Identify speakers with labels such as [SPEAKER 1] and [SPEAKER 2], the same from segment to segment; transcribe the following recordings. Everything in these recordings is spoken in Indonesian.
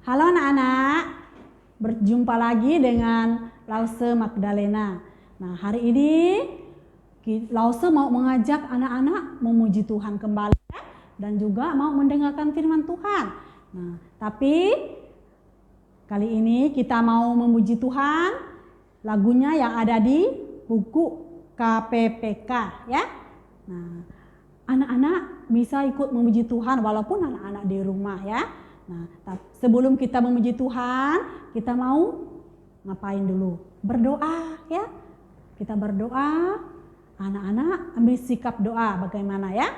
[SPEAKER 1] Halo anak-anak, berjumpa lagi dengan Lause Magdalena. Nah, hari ini Lause mau mengajak anak-anak memuji Tuhan kembali dan juga mau mendengarkan firman Tuhan. Nah, tapi kali ini kita mau memuji Tuhan lagunya yang ada di buku KPPK ya. Nah, anak-anak bisa ikut memuji Tuhan walaupun anak-anak di rumah ya. Nah, sebelum kita memuji Tuhan, kita mau ngapain dulu? Berdoa ya. Kita berdoa, anak-anak ambil sikap doa bagaimana ya?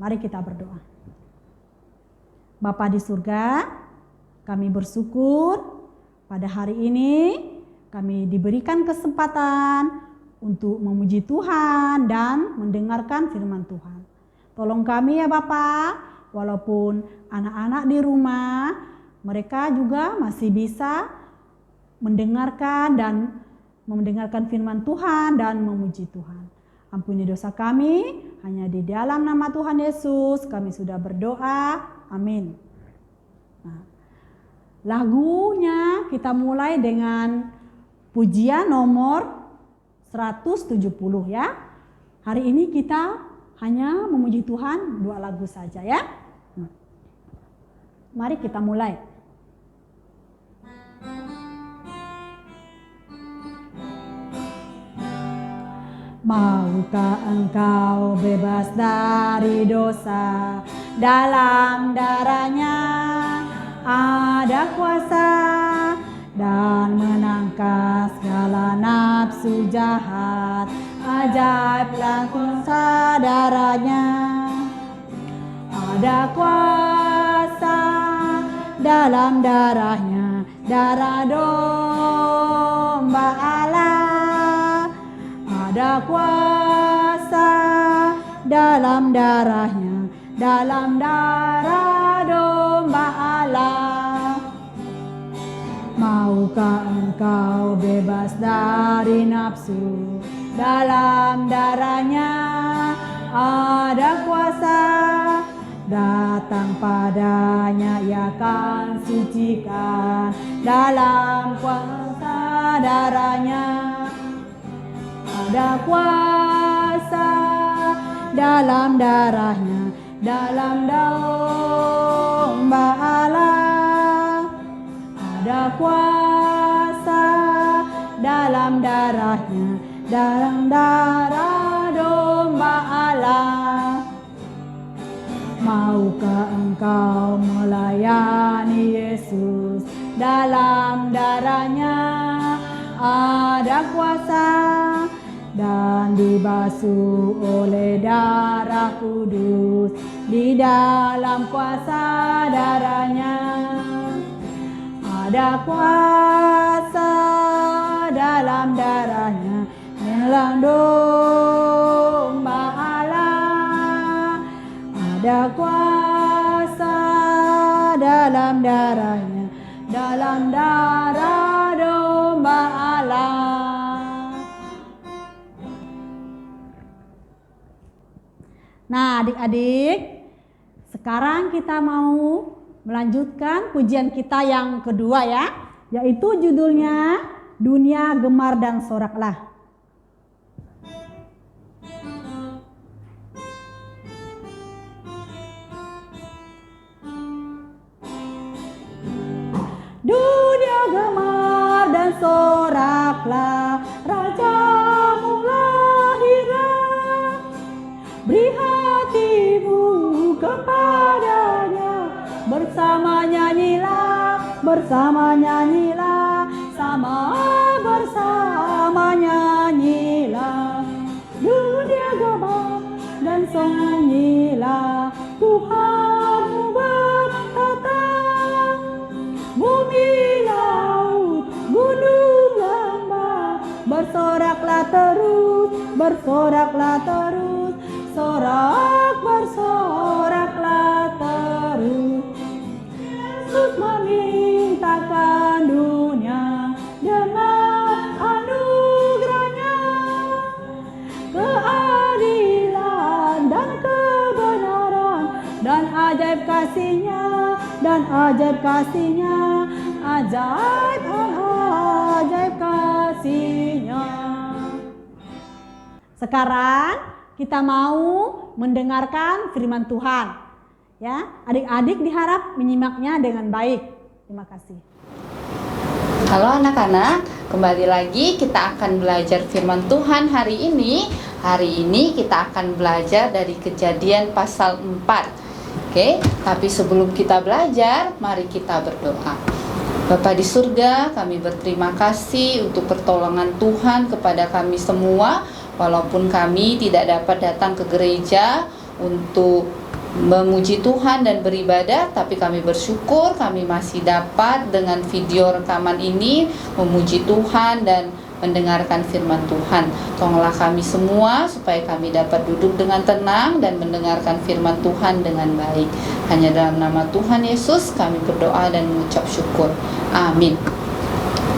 [SPEAKER 1] Mari kita berdoa. Bapa di surga, kami bersyukur pada hari ini kami diberikan kesempatan untuk memuji Tuhan dan mendengarkan firman Tuhan. Tolong kami ya Bapak. Walaupun anak-anak di rumah, mereka juga masih bisa mendengarkan firman Tuhan dan memuji Tuhan. Ampuni dosa kami, hanya di dalam nama Tuhan Yesus kami sudah berdoa. Amin. Nah, lagunya kita mulai dengan pujian nomor 170 ya. Hari ini kita hanya memuji Tuhan 2 lagu saja ya. Mari kita mulai. Maukah engkau bebas dari dosa? Dalam darahnya ada kuasa dan menangkal segala nafsu jahat. Ajaiblah kuasa darahnya. Ada kuasa dalam darahnya, darah domba Allah. Ada kuasa dalam darahnya, dalam darah domba Allah. Maukah engkau bebas dari nafsu? Dalam darahnya ada kuasa. Datang padanya ia akan sucikan. Dalam kuasa darahnya ada kuasa. Dalam darahnya, dalam domba Allah ada kuasa. Dalam darahnya, dalam darah domba Allah. Maukah engkau melayani Yesus? Dalam darahnya ada kuasa dan dibasuh oleh darah kudus. Di dalam kuasa darahnya ada kuasa. Dalam darahnya, dalam domba Allah ada kuasa. Dalam darahnya, dalam darah domba Allah. Nah adik-adik, sekarang kita mau melanjutkan pujian kita yang kedua ya, yaitu judulnya Dunia Gemar dan Soraklah. Dunia gemar dan soraklah, Rajamu lahirlah. Beri hatimu kepadanya, bersama nyanyilah, bersama nyanyilah, bersama nyanyilah. Dunia gemar dan nyanyilah, Tuhanmu bertata. Bumi, laut, gunung, lembah, bersoraklah terus, bersoraklah terus, bersoraklah terus. Yesus memintakan dunia dengan anugerahnya, keadilan dan kebenaran dan ajaib kasihnya, dan ajaib kasih-Nya, ajaib ajaib kasih-Nya. Sekarang kita mau mendengarkan firman Tuhan. Ya, adik-adik diharap menyimaknya dengan baik. Terima kasih.
[SPEAKER 2] Halo anak-anak, kembali lagi kita akan belajar firman Tuhan hari ini. Hari ini kita akan belajar dari Kejadian pasal 4. Oke, tapi sebelum kita belajar, mari kita berdoa. Bapa di surga, kami berterima kasih untuk pertolongan Tuhan kepada kami semua. Walaupun kami tidak dapat datang ke gereja untuk memuji Tuhan dan beribadah, tapi kami bersyukur kami masih dapat dengan video rekaman ini memuji Tuhan dan mendengarkan firman Tuhan. Tolonglah kami semua supaya kami dapat duduk dengan tenang dan mendengarkan firman Tuhan dengan baik. Hanya dalam nama Tuhan Yesus kami berdoa dan mengucap syukur. Amin.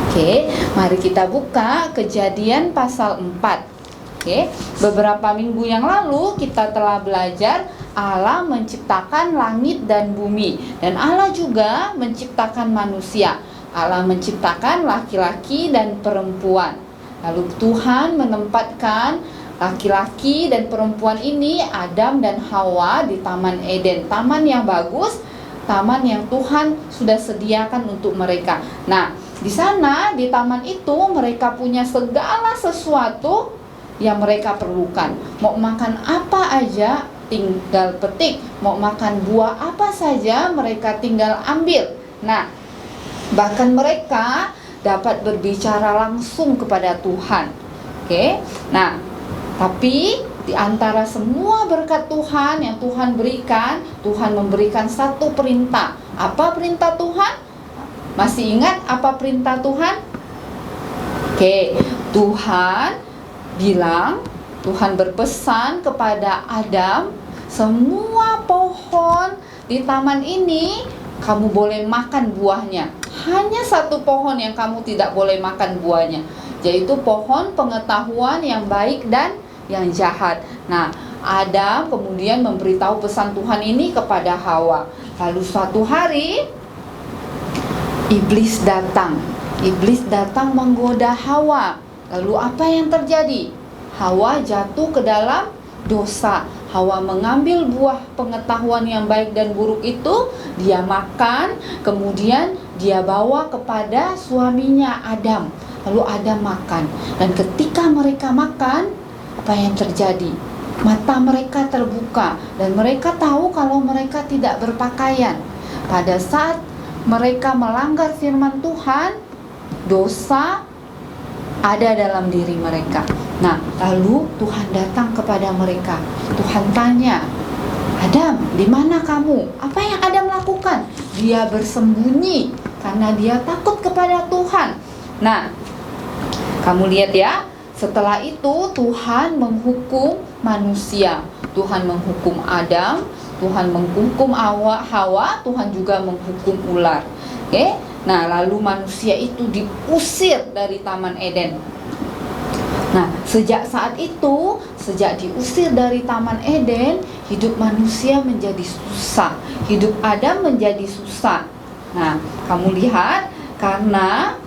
[SPEAKER 2] Oke, mari kita buka Kejadian pasal 4. Oke, beberapa minggu yang lalu kita telah belajar Allah menciptakan langit dan bumi, dan Allah juga menciptakan manusia. Allah menciptakan laki-laki dan perempuan. Lalu Tuhan menempatkan laki-laki dan perempuan ini, Adam dan Hawa, di Taman Eden. Taman yang bagus, taman yang Tuhan sudah sediakan untuk mereka. Nah, di sana di taman itu mereka punya segala sesuatu yang mereka perlukan. Mau makan apa aja tinggal petik, mau makan buah apa saja mereka tinggal ambil. Nah, bahkan mereka dapat berbicara langsung kepada Tuhan. Oke. Nah, tapi di antara semua berkat Tuhan yang Tuhan berikan, Tuhan memberikan satu perintah. Apa perintah Tuhan? Masih ingat apa perintah Tuhan? Oke, Tuhan berpesan kepada Adam, semua pohon di taman ini kamu boleh makan buahnya. Hanya satu pohon yang kamu tidak boleh makan buahnya, yaitu pohon pengetahuan yang baik dan yang jahat. Nah, Adam kemudian memberitahu pesan Tuhan ini kepada Hawa. Lalu suatu hari Iblis datang menggoda Hawa. Lalu apa yang terjadi? Hawa jatuh ke dalam dosa. Hawa mengambil buah pengetahuan yang baik dan buruk itu, dia makan, kemudian dia bawa kepada suaminya Adam. Lalu Adam makan. Dan ketika mereka makan, apa yang terjadi? Mata mereka terbuka dan mereka tahu kalau mereka tidak berpakaian. Pada saat mereka melanggar firman Tuhan, dosa ada dalam diri mereka. Nah, lalu Tuhan datang kepada mereka. Tuhan tanya, Adam, di mana kamu? Apa yang Adam lakukan? Dia bersembunyi karena dia takut kepada Tuhan. Nah, kamu lihat ya, setelah itu Tuhan menghukum manusia. Tuhan menghukum Adam, Tuhan menghukum Hawa, Tuhan juga menghukum ular. Oke? Nah, lalu manusia itu diusir dari Taman Eden. Nah, sejak saat itu, sejak diusir dari Taman Eden, hidup manusia menjadi susah. Hidup Adam menjadi susah. Nah, kamu lihat, karena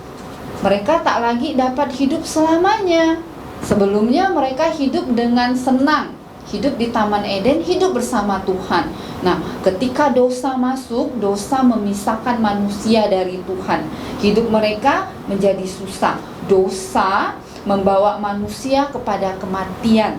[SPEAKER 2] mereka tak lagi dapat hidup selamanya. Sebelumnya mereka hidup dengan senang. Hidup di Taman Eden, hidup bersama Tuhan. Nah, ketika dosa masuk, dosa memisahkan manusia dari Tuhan. Hidup mereka menjadi susah. Dosa membawa manusia kepada kematian.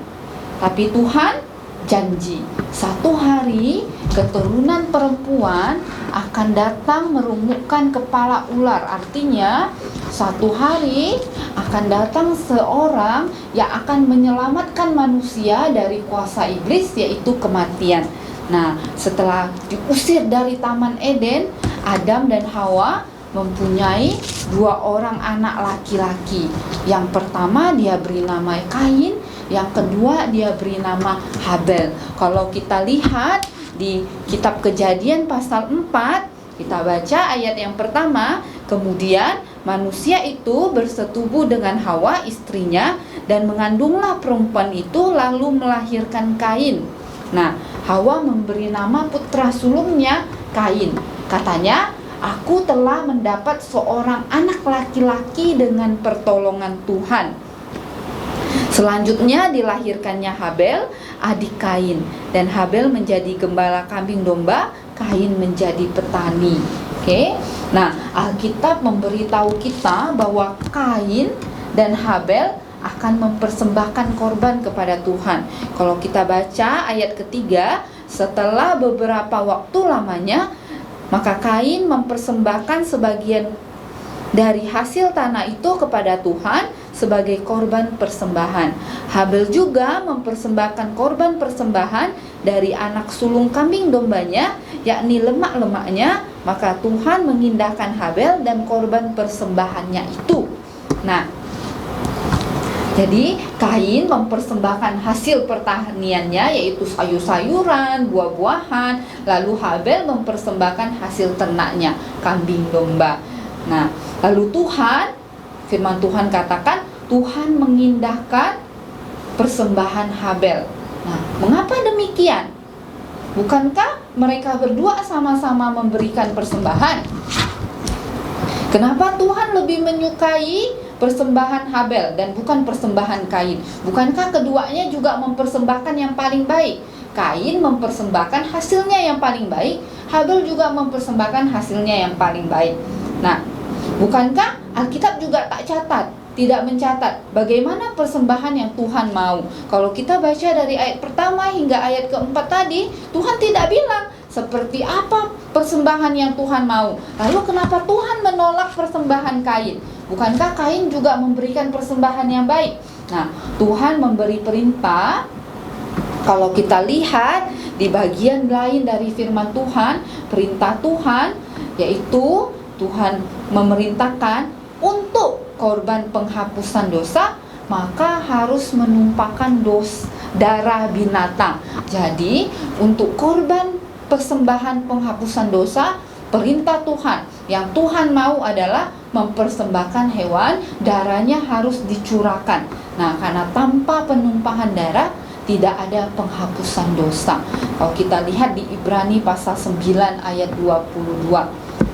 [SPEAKER 2] Tapi Tuhan janji, satu hari keturunan perempuan akan datang merumukkan kepala ular. Artinya, satu hari akan datang seorang yang akan menyelamatkan manusia dari kuasa iblis, yaitu kematian. Nah, setelah diusir dari Taman Eden, Adam dan Hawa mempunyai dua orang anak laki-laki. Yang pertama dia beri nama Kain, yang kedua dia beri nama Habel. Kalau kita lihat di kitab Kejadian pasal 4, kita baca ayat yang pertama, kemudian manusia itu bersetubuh dengan Hawa istrinya dan mengandunglah perempuan itu lalu melahirkan Kain. Nah, Hawa memberi nama putra sulungnya Kain. Katanya, aku telah mendapat seorang anak laki-laki dengan pertolongan Tuhan. Selanjutnya dilahirkannya Habel, adik Kain. Dan Habel menjadi gembala kambing domba, Kain menjadi petani. Oke. Nah, Alkitab memberitahu kita bahwa Kain dan Habel akan mempersembahkan korban kepada Tuhan. Kalau kita baca ayat ketiga, setelah beberapa waktu lamanya, maka Kain mempersembahkan sebagian dari hasil tanah itu kepada Tuhan sebagai korban persembahan. Habel juga mempersembahkan korban persembahan dari anak sulung kambing dombanya, yakni lemak-lemaknya. Maka Tuhan mengindahkan Habel dan korban persembahannya itu. Nah, jadi Kain mempersembahkan hasil pertaniannya, yaitu sayur-sayuran, buah-buahan. Lalu Habel mempersembahkan hasil ternaknya, kambing domba. Nah, lalu Tuhan, firman Tuhan katakan, Tuhan mengindahkan persembahan Habel. Nah, mengapa demikian? Bukankah mereka berdua sama-sama memberikan persembahan? Kenapa Tuhan lebih menyukai persembahan Habel dan bukan persembahan Kain? Bukankah keduanya juga mempersembahkan yang paling baik? Kain mempersembahkan hasilnya yang paling baik, Habel juga mempersembahkan hasilnya yang paling baik. Nah, bukankah Alkitab juga tidak mencatat bagaimana persembahan yang Tuhan mau? Kalau kita baca dari ayat pertama hingga ayat keempat tadi, Tuhan tidak bilang seperti apa persembahan yang Tuhan mau. Lalu kenapa Tuhan menolak persembahan Kain? Bukankah Kain juga memberikan persembahan yang baik? Nah, Tuhan memberi perintah. Kalau kita lihat di bagian lain dari firman Tuhan, perintah Tuhan yaitu Tuhan memerintahkan untuk korban penghapusan dosa, maka harus menumpahkan darah binatang. Jadi, untuk korban persembahan penghapusan dosa, perintah Tuhan yang Tuhan mau adalah mempersembahkan hewan, darahnya harus dicurahkan. Nah, karena tanpa penumpahan darah tidak ada penghapusan dosa. Kalau kita lihat di Ibrani pasal 9 ayat 22.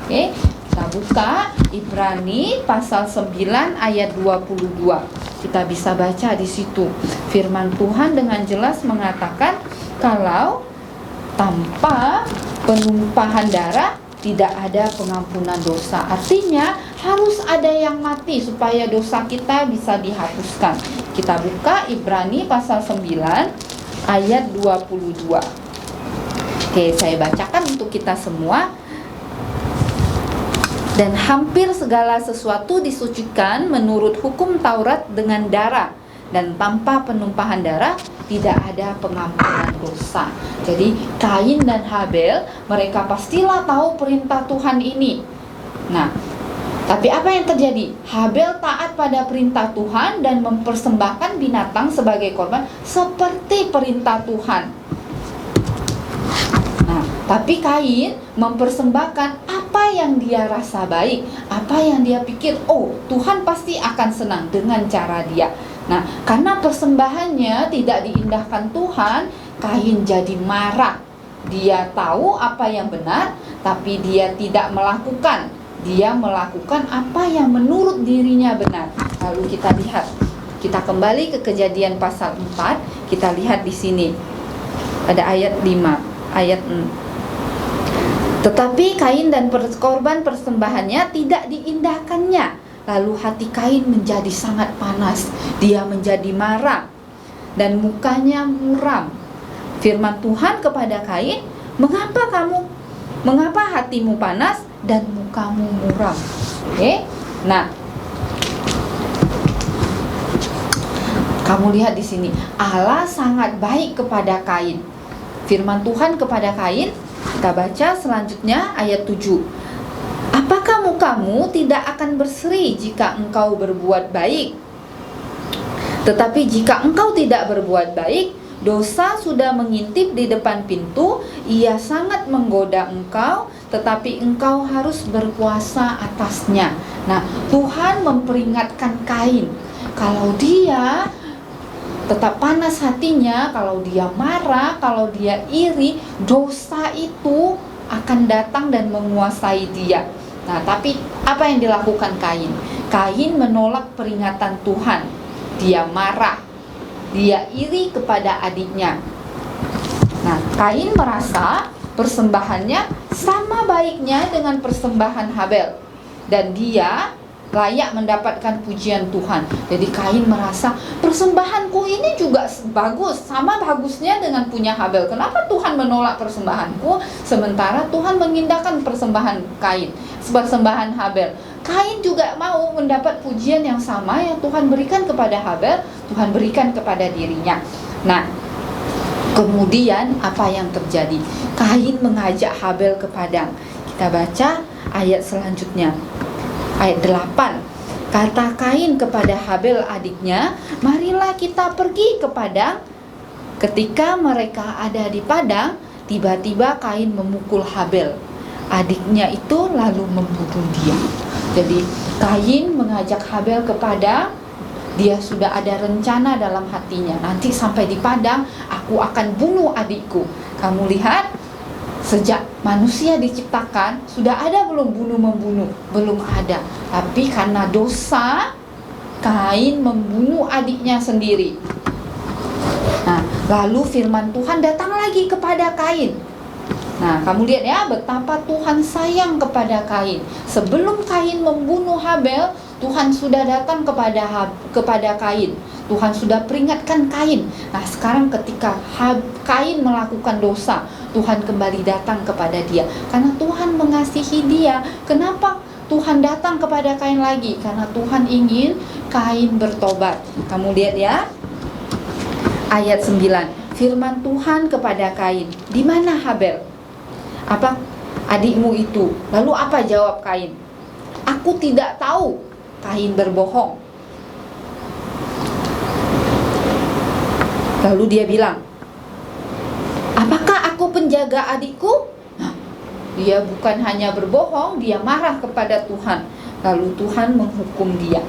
[SPEAKER 2] Oke, kita buka Ibrani pasal 9 ayat 22. Kita bisa baca di situ. Firman Tuhan dengan jelas mengatakan kalau tanpa penumpahan darah tidak ada pengampunan dosa. Artinya harus ada yang mati supaya dosa kita bisa dihapuskan. Kita buka Ibrani pasal 9 ayat 22. Oke, saya bacakan untuk kita semua. Dan hampir segala sesuatu disucikan menurut hukum Taurat dengan darah, dan tanpa penumpahan darah tidak ada pengampunan dosa. Jadi Kain dan Habel, mereka pastilah tahu perintah Tuhan ini. Nah, tapi apa yang terjadi? Habel taat pada perintah Tuhan dan mempersembahkan binatang sebagai korban seperti perintah Tuhan. Nah, tapi Kain mempersembahkan apa yang dia rasa baik, apa yang dia pikir, oh Tuhan pasti akan senang dengan cara dia. Nah, karena persembahannya tidak diindahkan Tuhan, Kain jadi marah. Dia tahu apa yang benar, tapi dia tidak melakukan. Dia melakukan apa yang menurut dirinya benar. Lalu kita lihat, kita kembali ke Kejadian pasal 4, kita lihat di sini. Ada ayat 5, ayat 6. Tetapi Kain dan korban persembahannya tidak diindahkannya. Lalu hati Kain menjadi sangat panas. Dia menjadi marah dan mukanya muram. Firman Tuhan kepada Kain, mengapa hatimu panas dan mukamu muram? Oke. Nah, kamu lihat di sini, Allah sangat baik kepada Kain. Firman Tuhan kepada Kain, kita baca selanjutnya ayat 7. Apakah mukamu tidak akan berseri jika engkau berbuat baik? Tetapi jika engkau tidak berbuat baik, dosa sudah mengintip di depan pintu, ia sangat menggoda engkau, tetapi engkau harus berkuasa atasnya. Nah, Tuhan memperingatkan Kain, kalau dia tetap panas hatinya, kalau dia marah, kalau dia iri, dosa itu akan datang dan menguasai dia. Nah, tapi apa yang dilakukan Kain? Kain menolak peringatan Tuhan. Dia marah, dia iri kepada adiknya. Nah, Kain merasa persembahannya sama baiknya dengan persembahan Habel, dan dia layak mendapatkan pujian Tuhan. Jadi Kain merasa persembahanku ini juga bagus, sama bagusnya dengan punya Habel. Kenapa Tuhan menolak persembahanku sementara Tuhan mengindahkan persembahan Kain, persembahan Habel? Kain juga mau mendapat pujian yang sama yang Tuhan berikan kepada Habel, Tuhan berikan kepada dirinya. Nah, kemudian apa yang terjadi? Kain mengajak Habel ke padang. Kita baca ayat selanjutnya. Ayat 8. Kata Kain kepada Habel adiknya, "Marilah kita pergi ke padang." Ketika mereka ada di padang, tiba-tiba Kain memukul Habel. Adiknya itu lalu membunuh dia. Jadi Kain mengajak Habel ke padang. Dia sudah ada rencana dalam hatinya, nanti sampai di padang aku akan bunuh adikku. Kamu lihat, sejak manusia diciptakan sudah ada belum bunuh-membunuh? Belum ada. Tapi karena dosa, Kain membunuh adiknya sendiri. Nah, lalu firman Tuhan datang lagi kepada Kain. Nah, kamu lihat ya betapa Tuhan sayang kepada Kain. Sebelum Kain membunuh Habel, Tuhan sudah datang kepada Kain. Tuhan sudah peringatkan Kain. Nah, sekarang ketika Kain melakukan dosa, Tuhan kembali datang kepada dia. Karena Tuhan mengasihi dia. Kenapa Tuhan datang kepada Kain lagi? Karena Tuhan ingin Kain bertobat. Kamu lihat ya. Ayat 9. Firman Tuhan kepada Kain, "Di mana Habel? Apa adikmu itu?" Lalu apa jawab Kain? "Aku tidak tahu." Kain berbohong. Lalu dia bilang, "Apakah aku penjaga adikku?" Nah, dia bukan hanya berbohong, dia marah kepada Tuhan. Lalu Tuhan menghukum dia.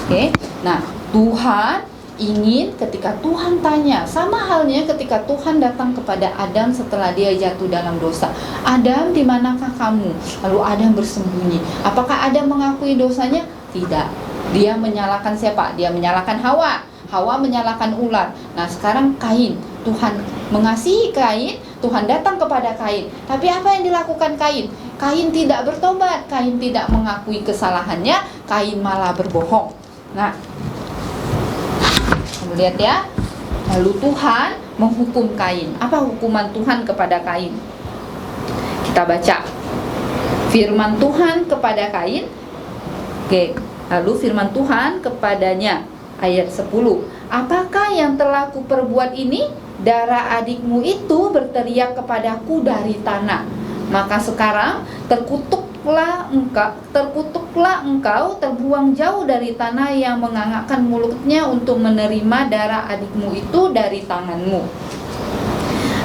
[SPEAKER 2] Oke. Nah, Tuhan ingin ketika Tuhan tanya, sama halnya ketika Tuhan datang kepada Adam setelah dia jatuh dalam dosa. "Adam, di manakah kamu?" Lalu Adam bersembunyi. Apakah Adam mengakui dosanya? Tidak. Dia menyalahkan siapa? Dia menyalahkan Hawa. Hawa menyalahkan ular. Nah, sekarang Kain. Tuhan mengasihi Kain, Tuhan datang kepada Kain. Tapi apa yang dilakukan Kain? Kain tidak bertobat, Kain tidak mengakui kesalahannya, Kain malah berbohong. Nah, kamu lihat ya. Lalu Tuhan menghukum Kain. Apa hukuman Tuhan kepada Kain? Kita baca. Firman Tuhan kepada Kain. Oke, lalu firman Tuhan kepadanya, ayat 10. "Apakah yang telah kuperbuat ini? Darah adikmu itu berteriak kepadaku dari tanah. Maka sekarang terkutuklah engkau, terbuang jauh dari tanah yang mengangakkan mulutnya untuk menerima darah adikmu itu dari tanganmu.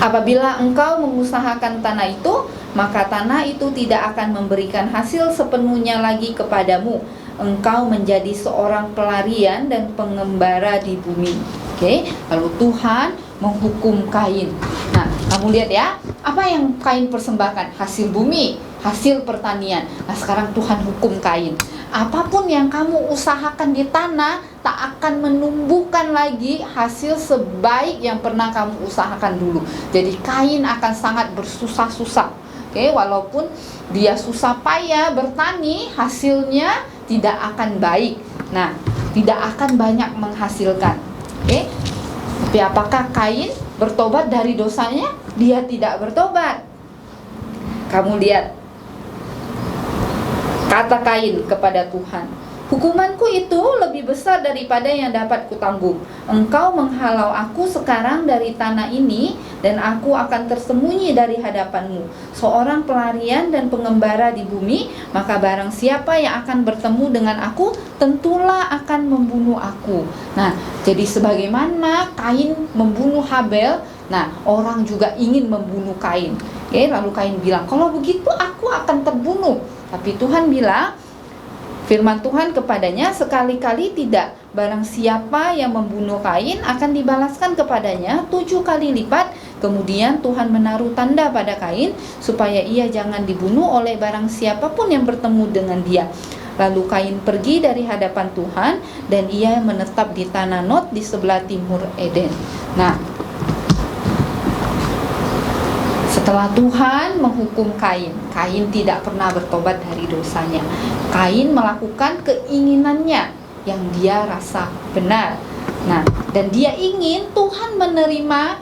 [SPEAKER 2] Apabila engkau mengusahakan tanah itu, maka tanah itu tidak akan memberikan hasil sepenuhnya lagi kepadamu. Engkau menjadi seorang pelarian dan pengembara di bumi." Oke, lalu Tuhan menghukum Kain. Nah, kamu lihat ya, apa yang Kain persembahkan? Hasil bumi, hasil pertanian. Nah, sekarang Tuhan hukum Kain. Apapun yang kamu usahakan di tanah tak akan menumbuhkan lagi hasil sebaik yang pernah kamu usahakan dulu. Jadi Kain akan sangat bersusah-susah. Oke, walaupun dia susah payah bertani, hasilnya tidak akan baik. Nah, tidak akan banyak menghasilkan. Oke. Tapi apakah Kain bertobat dari dosanya? Dia tidak bertobat. Kamu lihat kata Kain kepada Tuhan, "Hukumanku itu lebih besar daripada yang dapat kutanggung. Engkau menghalau aku sekarang dari tanah ini, dan aku akan tersembunyi dari hadapanmu, seorang pelarian dan pengembara di bumi. Maka barang siapa yang akan bertemu dengan aku, tentulah akan membunuh aku." Nah, jadi sebagaimana Kain membunuh Habel, nah orang juga ingin membunuh Kain. Oke, lalu Kain bilang, "Kalau begitu aku akan terbunuh." Tapi Tuhan bilang, Firman Tuhan kepadanya, sekali-kali tidak. Barang siapa yang membunuh Kain akan dibalaskan kepadanya 7 kali lipat. Kemudian Tuhan menaruh tanda pada Kain supaya ia jangan dibunuh oleh barang siapapun yang bertemu dengan dia. Lalu Kain pergi dari hadapan Tuhan dan ia menetap di tanah Nod di sebelah timur Eden. Nah, setelah Tuhan menghukum Kain, Kain tidak pernah bertobat dari dosanya. Kain melakukan keinginannya yang dia rasa benar. Nah, dan dia ingin Tuhan menerima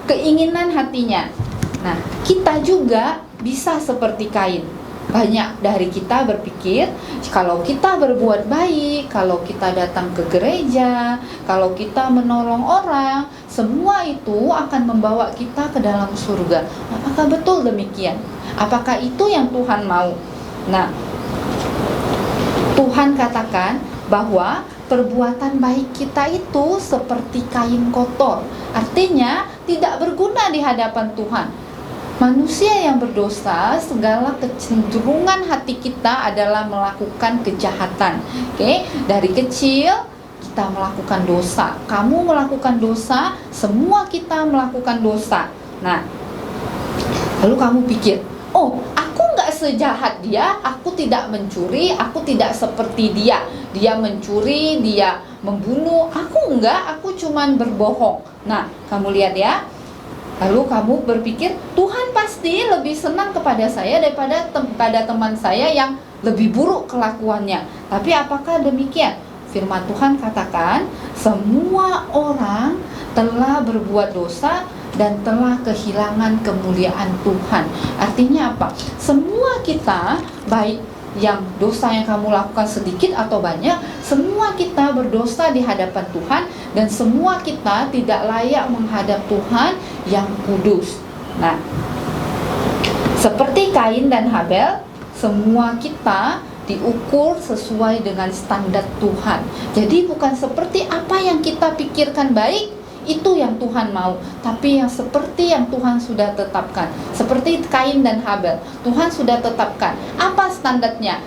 [SPEAKER 2] keinginan hatinya. Nah, kita juga bisa seperti Kain. Banyak dari kita berpikir kalau kita berbuat baik, kalau kita datang ke gereja, kalau kita menolong orang, semua itu akan membawa kita ke dalam surga. Apakah betul demikian? Apakah itu yang Tuhan mau? Nah, Tuhan katakan bahwa perbuatan baik kita itu seperti kain kotor. Artinya tidak berguna di hadapan Tuhan. Manusia yang berdosa, segala kecenderungan hati kita adalah melakukan kejahatan. Oke, dari kecil kita melakukan dosa. Kamu melakukan dosa, semua kita melakukan dosa. Nah, lalu kamu pikir, oh, aku nggak sejahat dia, aku tidak mencuri, aku tidak seperti dia. Dia mencuri, dia membunuh, aku enggak, aku cuman berbohong. Nah, kamu lihat ya. Lalu kamu berpikir, Tuhan pasti lebih senang kepada saya daripada pada teman saya yang lebih buruk kelakuannya. Tapi apakah demikian? Firman Tuhan katakan, semua orang telah berbuat dosa dan telah kehilangan kemuliaan Tuhan. Artinya apa? Semua kita, baik yang dosa yang kamu lakukan sedikit atau banyak, semua kita berdosa di hadapan Tuhan, dan semua kita tidak layak menghadap Tuhan yang kudus. Nah, seperti Kain dan Habel, semua kita diukur sesuai dengan standar Tuhan. Jadi bukan seperti apa yang kita pikirkan baik, itu yang Tuhan mau, tapi yang seperti yang Tuhan sudah tetapkan. Seperti Kain dan Habel, Tuhan sudah tetapkan. Apa standarnya?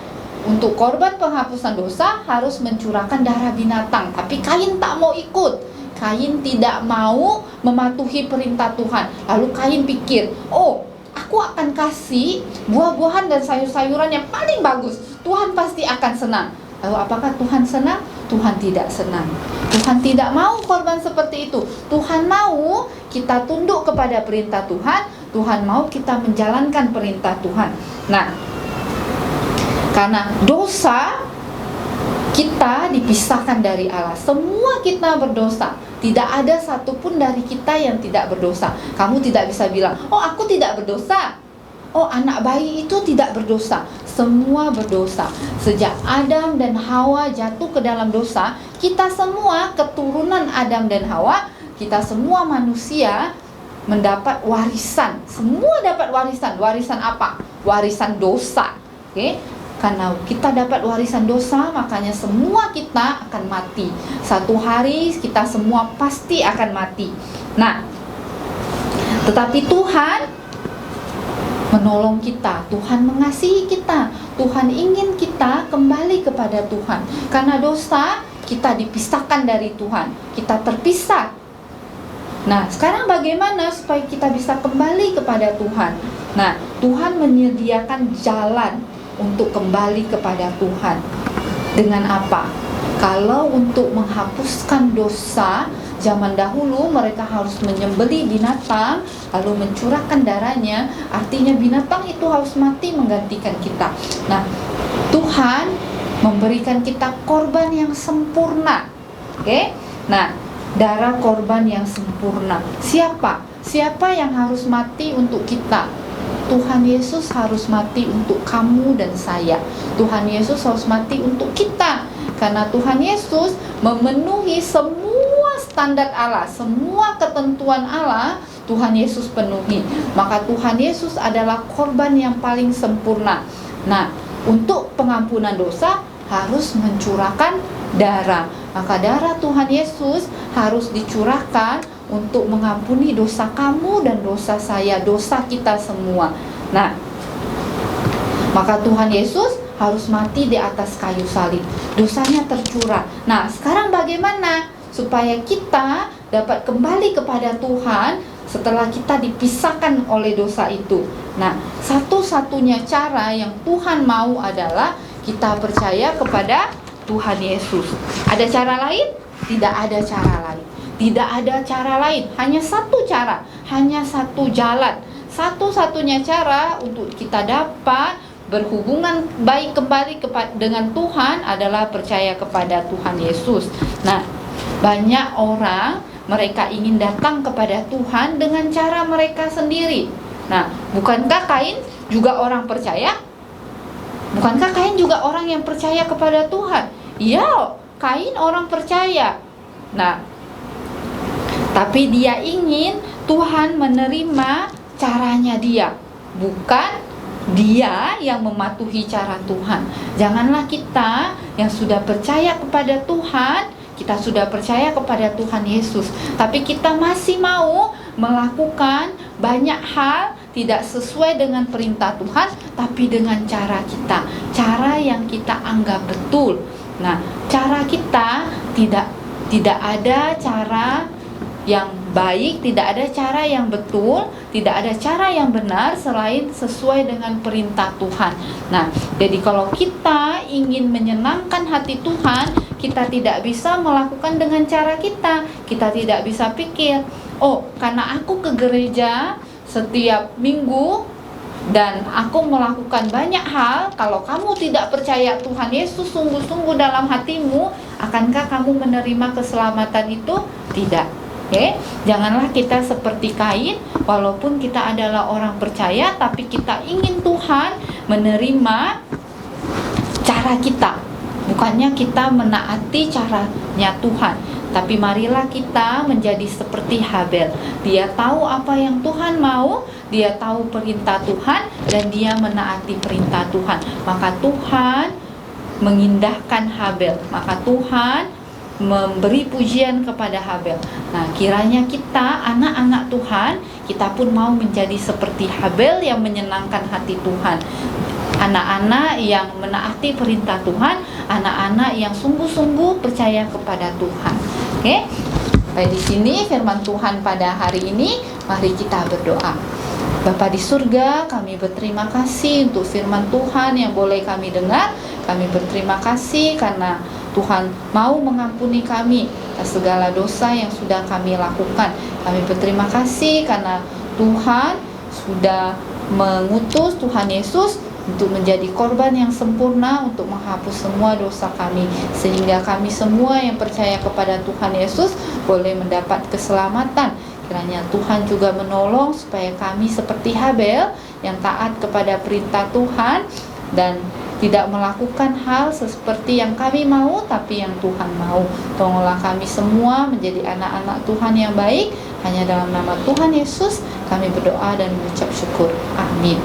[SPEAKER 2] Untuk korban penghapusan dosa harus mencurahkan darah binatang, tapi Kain tak mau ikut. Kain tidak mau mematuhi perintah Tuhan. Lalu Kain pikir, oh, aku akan kasih buah-buahan dan sayur-sayuran yang paling bagus, Tuhan pasti akan senang. Lalu apakah Tuhan senang? Tuhan tidak senang. Tuhan tidak mau korban seperti itu. Tuhan mau kita tunduk kepada perintah Tuhan. Tuhan mau kita menjalankan perintah Tuhan. Nah, karena dosa, kita dipisahkan dari Allah. Semua kita berdosa. Tidak ada satupun dari kita yang tidak berdosa. Kamu tidak bisa bilang, oh, aku tidak berdosa. Oh, anak bayi itu tidak berdosa. Semua berdosa. Sejak Adam dan Hawa jatuh ke dalam dosa, kita semua keturunan Adam dan Hawa, kita semua manusia mendapat warisan. Semua dapat warisan. Warisan apa? Warisan dosa. Oke? Karena kita dapat warisan dosa, makanya semua kita akan mati. Satu hari kita semua pasti akan mati. Nah, tetapi Tuhan menolong kita, Tuhan mengasihi kita, Tuhan ingin kita kembali kepada Tuhan. Karena dosa, kita dipisahkan dari Tuhan, kita terpisah. Nah, sekarang bagaimana supaya kita bisa kembali kepada Tuhan? Nah, Tuhan menyediakan jalan untuk kembali kepada Tuhan. Dengan apa? Kalau untuk menghapuskan dosa, zaman dahulu mereka harus menyembelih binatang lalu mencurahkan darahnya. Artinya binatang itu harus mati menggantikan kita. Nah, Tuhan memberikan kita korban yang sempurna. Oke? Nah, darah korban yang sempurna. Siapa? Siapa yang harus mati untuk kita? Tuhan Yesus harus mati untuk kamu dan saya. Tuhan Yesus harus mati untuk kita. Karena Tuhan Yesus memenuhi semua standar Allah, semua ketentuan Allah, Tuhan Yesus penuhi. Maka Tuhan Yesus adalah korban yang paling sempurna. Nah, untuk pengampunan dosa harus mencurahkan darah. Maka darah Tuhan Yesus harus dicurahkan untuk mengampuni dosa kamu dan dosa saya, dosa kita semua. Nah, maka Tuhan Yesus harus mati di atas kayu salib. Dosanya tercurah. Nah, sekarang bagaimana supaya kita dapat kembali kepada Tuhan setelah kita dipisahkan oleh dosa itu? Nah, satu-satunya cara yang Tuhan mau adalah kita percaya kepada Tuhan Yesus. Ada cara lain? Tidak ada cara lain. Tidak ada cara lain. Hanya satu cara, hanya satu jalan. Satu-satunya cara untuk kita dapat berhubungan baik kembali dengan Tuhan adalah percaya kepada Tuhan Yesus. Nah, banyak orang mereka ingin datang kepada Tuhan dengan cara mereka sendiri. Nah, bukankah Kain juga orang percaya? Bukankah Kain juga orang yang percaya kepada Tuhan? Iya, Kain orang percaya. Nah, tapi dia ingin Tuhan menerima caranya dia, bukan dia yang mematuhi cara Tuhan. Janganlah kita yang sudah percaya kepada Tuhan, kita sudah percaya kepada Tuhan Yesus, tapi kita masih mau melakukan banyak hal tidak sesuai dengan perintah Tuhan, tapi dengan cara kita, cara yang kita anggap betul. Nah, cara kita tidak ada cara yang baik, tidak ada cara yang betul, tidak ada cara yang benar selain sesuai dengan perintah Tuhan. Nah, jadi kalau kita ingin menyenangkan hati Tuhan, kita tidak bisa melakukan dengan cara kita. Kita tidak bisa pikir, oh, karena aku ke gereja setiap minggu dan aku melakukan banyak hal, kalau kamu tidak percaya Tuhan Yesus sungguh-sungguh dalam hatimu, akankah kamu menerima keselamatan itu? Tidak. Oke, janganlah kita seperti Kain, walaupun kita adalah orang percaya, tapi kita ingin Tuhan menerima cara kita. Bukannya kita menaati caranya Tuhan, tapi marilah kita menjadi seperti Habel. Dia tahu apa yang Tuhan mau, dia tahu perintah Tuhan, dan dia menaati perintah Tuhan. Maka Tuhan mengindahkan Habel, maka Tuhan memberi pujian kepada Habel. Nah, kiranya kita anak-anak Tuhan, kita pun mau menjadi seperti Habel yang menyenangkan hati Tuhan. Anak-anak yang menaati perintah Tuhan, anak-anak yang sungguh-sungguh percaya kepada Tuhan. Oke? Baik, di sini firman Tuhan pada hari ini, mari kita berdoa. Bapa di surga, kami berterima kasih untuk firman Tuhan yang boleh kami dengar. Kami berterima kasih karena Tuhan mau mengampuni kami atas segala dosa yang sudah kami lakukan. Kami berterima kasih karena Tuhan sudah mengutus Tuhan Yesus untuk menjadi korban yang sempurna untuk menghapus semua dosa kami, sehingga kami semua yang percaya kepada Tuhan Yesus boleh mendapat keselamatan. Kiranya Tuhan juga menolong supaya kami seperti Habel yang taat kepada perintah Tuhan dan tidak melakukan hal seperti yang kami mau, tapi yang Tuhan mau. Tolonglah kami semua menjadi anak-anak Tuhan yang baik. Hanya dalam nama Tuhan Yesus kami berdoa dan mengucap syukur. Amin.